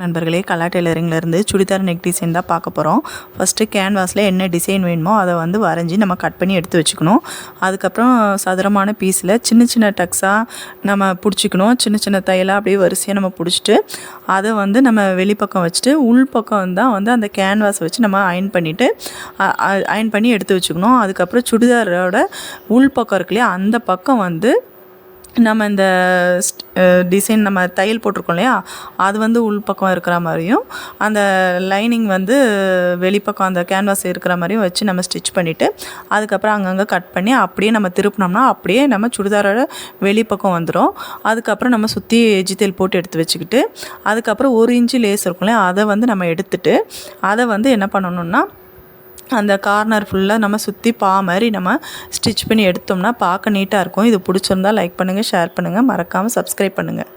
நண்பர்களே, கலா டெய்லரிங்லேருந்து churidar neck design தான் பார்க்க போகிறோம். ஃபஸ்ட்டு கேன்வாஸில் என்ன டிசைன் வேணுமோ அதை வரைஞ்சி நம்ம கட் பண்ணி எடுத்து வச்சுக்கணும். அதுக்கப்புறம் சதுரமான பீஸில் சின்ன சின்ன டக்ஸாக நம்ம பிடிச்சிக்கணும். சின்ன சின்ன தையலாக அப்படியே வரிசையாக நம்ம பிடிச்சிட்டு அதை நம்ம வெளிப்பக்கம் வச்சுட்டு உள்பக்கம் தான் அந்த கேன்வாஸ் வச்சு நம்ம அயன் பண்ணிவிட்டு அயன் பண்ணி எடுத்து வச்சுக்கணும். அதுக்கப்புறம் சுடிதாரோட உள்பக்கம் இருக்கு இல்லையா, அந்த பக்கம் நம்ம இந்த டிசைன் நம்ம தையல் போட்டிருக்கோம் இல்லையா, அது உள்பக்கம் இருக்கிற மாதிரியும் அந்த லைனிங் வெளிப்பக்கம் அந்த கேன்வாஸ் இருக்கிற மாதிரியும் வச்சு நம்ம ஸ்டிச் பண்ணிவிட்டு அதுக்கப்புறம் அங்கங்கே கட் பண்ணி அப்படியே நம்ம திருப்பினோம்னா அப்படியே நம்ம சுடிதாரோட வெளிப்பக்கம் வந்துடும். அதுக்கப்புறம் நம்ம சுற்றி எஜ்ஜி தையல் போட்டு எடுத்து வச்சுக்கிட்டு அதுக்கப்புறம் 1 இன்ச்சு லேஸ் இருக்கும் இல்லையா, அதை நம்ம எடுத்துட்டு அதை என்ன பண்ணணும்னா அந்த கார்னர் ஃபுல்லாக நம்ம சுற்றி மாதிரி நம்ம ஸ்டிச் பண்ணி எடுத்தோம்னா பார்க்க நீட்டாக இருக்கும். இது பிடிச்சிருந்தா லைக் பண்ணுங்கள், ஷேர் பண்ணுங்கள், மறக்காமல் சப்ஸ்கிரைப் பண்ணுங்கள்.